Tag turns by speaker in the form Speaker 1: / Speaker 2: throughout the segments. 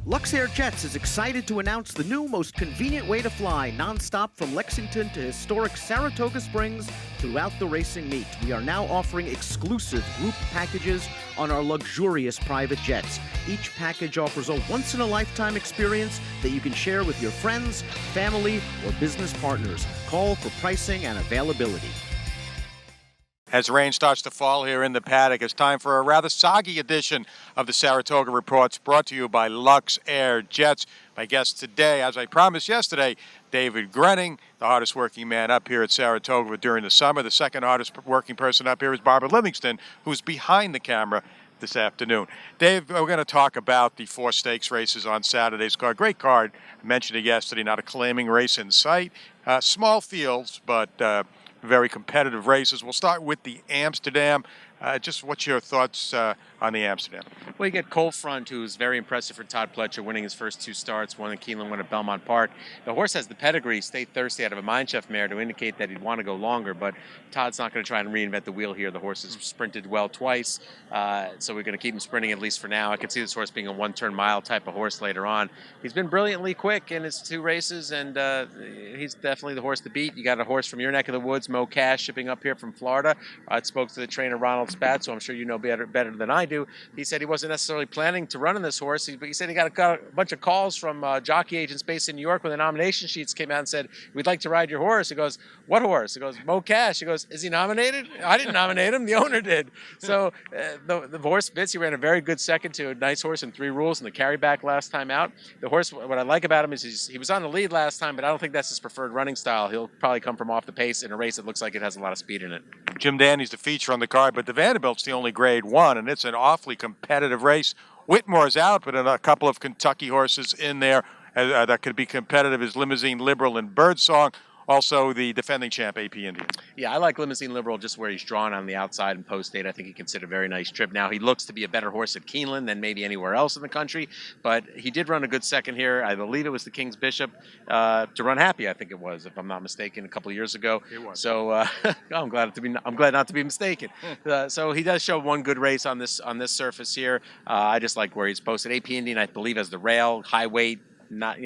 Speaker 1: LuxAir Jets is excited to announce the new, most convenient way to fly nonstop from Lexington to historic Saratoga Springs throughout the racing meet. We are now offering exclusive group packages on our luxurious private jets. Each package offers a once-in-a-lifetime experience that you can share with your friends, family, or business partners. Call for pricing and availability.
Speaker 2: As rain starts to fall here in the paddock, it's time for a rather soggy edition of the Saratoga Reports, brought to you by LuxAir Jets. My guest today, as I promised yesterday, David Grening, the hardest working man up here at Saratoga during the summer. The second hardest working person up here is Barbara Livingston, who's behind the camera this afternoon. Dave, we're going to talk about the 4 stakes races on Saturday's card. Great card. I mentioned it yesterday, not a claiming race in sight. Small fields, but very competitive races. We'll start with the Amsterdam. Just what's your thoughts on the Amsterdam?
Speaker 3: Well, you get Cold Front, who's very impressive for Todd Pletcher, winning his first 2 starts, one in Keeneland, one at Belmont Park. The horse has the pedigree, Stay Thirsty, out of a Mindchef mare to indicate that he'd want to go longer, but Todd's not going to try and reinvent the wheel here. The horse has sprinted well twice, so we're going to keep him sprinting at least for now. I could see this horse being a one-turn mile type of horse later on. He's been brilliantly quick in his 2 races, and he's definitely the horse to beat. You got a horse from your neck of the woods, Mo Cash, shipping up here from Florida. I spoke to the trainer, Ronald Spat, so I'm sure you know better than I do. He said he wasn't necessarily planning to run in this horse, but he said he got a bunch of calls from jockey agents based in New York when the nomination sheets came out and said, "We'd like to ride your horse." He goes, "What horse?" He goes, "Mo Cash." He goes, "Is he nominated?" "I didn't nominate him. The owner did." So the horse fits. He ran a very good second to a nice horse in 3 rules in the carry back last time out. The horse, what I like about him is he was on the lead last time, but I don't think that's his preferred running style. He'll probably come from off the pace in a race that looks like it has a lot of speed in it.
Speaker 2: Jim Dandy's the feature on the card, but the Vanderbilt's the only Grade 1, and it's an awfully competitive race. Whitmore's out, but a couple of Kentucky horses in there that could be competitive is Limousine Liberal and Birdsong. Also, the defending champ, AP Indian.
Speaker 3: Yeah, I like Limousine Liberal just where he's drawn on the outside and post 8. I think he can sit a very nice trip. Now, he looks to be a better horse at Keeneland than maybe anywhere else in the country, but he did run a good second here. I believe it was the King's Bishop to Run Happy, I think it was, if I'm not mistaken, a couple of years ago.
Speaker 2: It was.
Speaker 3: So I'm glad not to be mistaken. So he does show one good race on this surface here. I just like where he's posted. AP Indian, I believe, as the rail, high weight, not,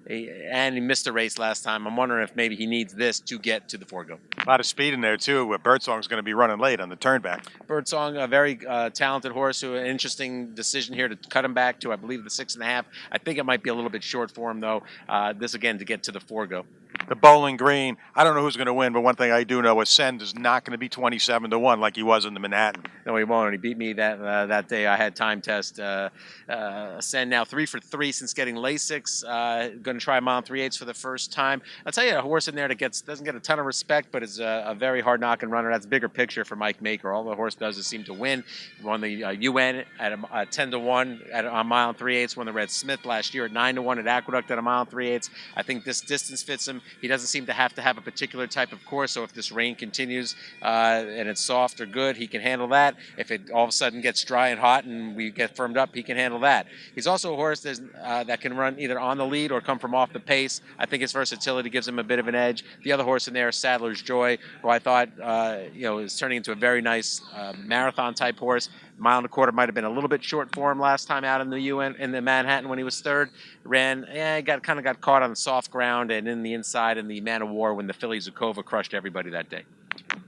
Speaker 3: and he missed a race last time. I'm wondering if maybe he needs this to get to the forego.
Speaker 2: A lot of speed in there, too. Birdsong's going to be running late on the turnback.
Speaker 3: Birdsong, a very talented horse, an interesting decision here to cut him back to, I believe, the 6.5. I think it might be a little bit short for him, though. This, again, to get to the forego.
Speaker 2: The Bowling Green, I don't know who's going to win, but one thing I do know, Ascend is not going to be 27-1 like he was in the Manhattan.
Speaker 3: No, he won't. He beat me that day. I had time test. Ascend now 3 for 3 since getting Lasix. Going to try a mile and 3/8 for the first time. I'll tell you, a horse in there that doesn't get a ton of respect, but is a very hard knocking runner. That's a bigger picture for Mike Maker. All the horse does is seem to win. He won the UN at 10-1 at a mile and 3/8. Won the Red Smith last year at 9-1 at Aqueduct at a mile and 3/8. I think this distance fits him. He doesn't seem to have a particular type of course, so if this rain continues and it's soft or good, he can handle that. If it all of a sudden gets dry and hot and we get firmed up, he can handle that. He's also a horse that can run either on the lead or come from off the pace. I think his versatility gives him a bit of an edge. The other horse in there is Sadler's Joy, who I thought is turning into a very nice marathon-type horse. Mile and a quarter might have been a little bit short for him last time out in the Manhattan when he was third. He got caught on the soft ground and in the inside in the Man of War when the Philly Zukova crushed everybody that day.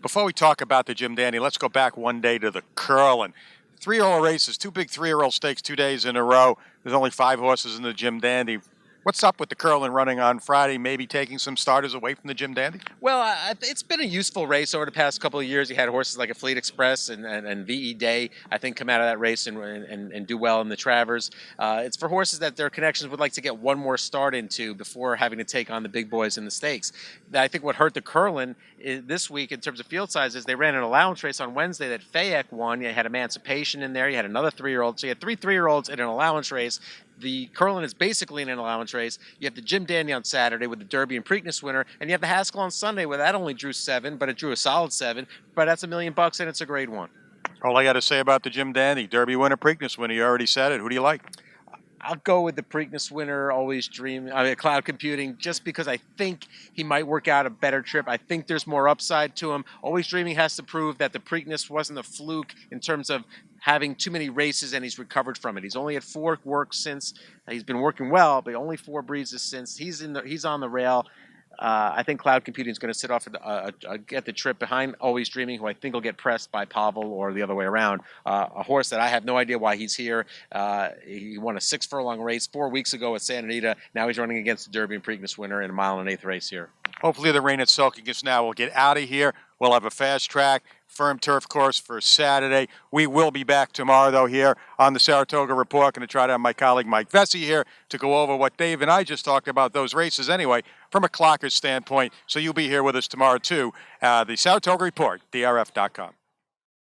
Speaker 2: Before we talk about the Jim Dandy, let's go back one day to the Curlin. 3-year-old races, 2 big 3-year-old stakes 2 days in a row. There's only 5 horses in the Jim Dandy. What's up with the Curlin running on Friday, maybe taking some starters away from the Jim Dandy?
Speaker 3: Well, it's been a useful race over the past couple of years. You had horses like a Fleet Express and VE Day, I think, come out of that race and do well in the Travers. It's for horses that their connections would like to get one more start into before having to take on the big boys in the stakes. I think what hurt the Curlin this week in terms of field size is they ran an allowance race on Wednesday that Fayek won. You had Emancipation in there. You had another 3-year-old. So you had 3 3-year-olds in an allowance race. The Curlin is basically in an allowance race. You have the Jim Dandy on Saturday with the Derby and Preakness winner, and you have the Haskell on Sunday where that only drew 7, but it drew a solid 7. But that's $1 million and it's a Grade 1.
Speaker 2: All I got to say about the Jim Dandy, Derby winner, Preakness winner, you already said it. Who do you like?
Speaker 3: I'll go with the Preakness winner, Cloud Computing, just because I think he might work out a better trip. I think there's more upside to him. Always Dreaming has to prove that the Preakness wasn't a fluke in terms of having too many races, and he's recovered from it. He's only had 4 works since. He's been working well, but only 4 breezes since. He's on the rail. I think Cloud Computing is going to sit off get the trip behind Always Dreaming, who I think will get pressed by Pavel or the other way around. A horse that I have no idea why he's here. He won a 6-furlong race 4 weeks ago at Santa Anita. Now he's running against the Derby and Preakness winner in a 1 1/8 race here.
Speaker 2: Hopefully the rain at Sulkingus now will get out of here. We'll have a fast track, firm turf course for Saturday. We will be back tomorrow, though, here on the Saratoga Report. Going to try to have my colleague Mike Vesey here to go over what Dave and I just talked about, those races anyway, from a clocker's standpoint. So you'll be here with us tomorrow, too. The Saratoga Report, drf.com.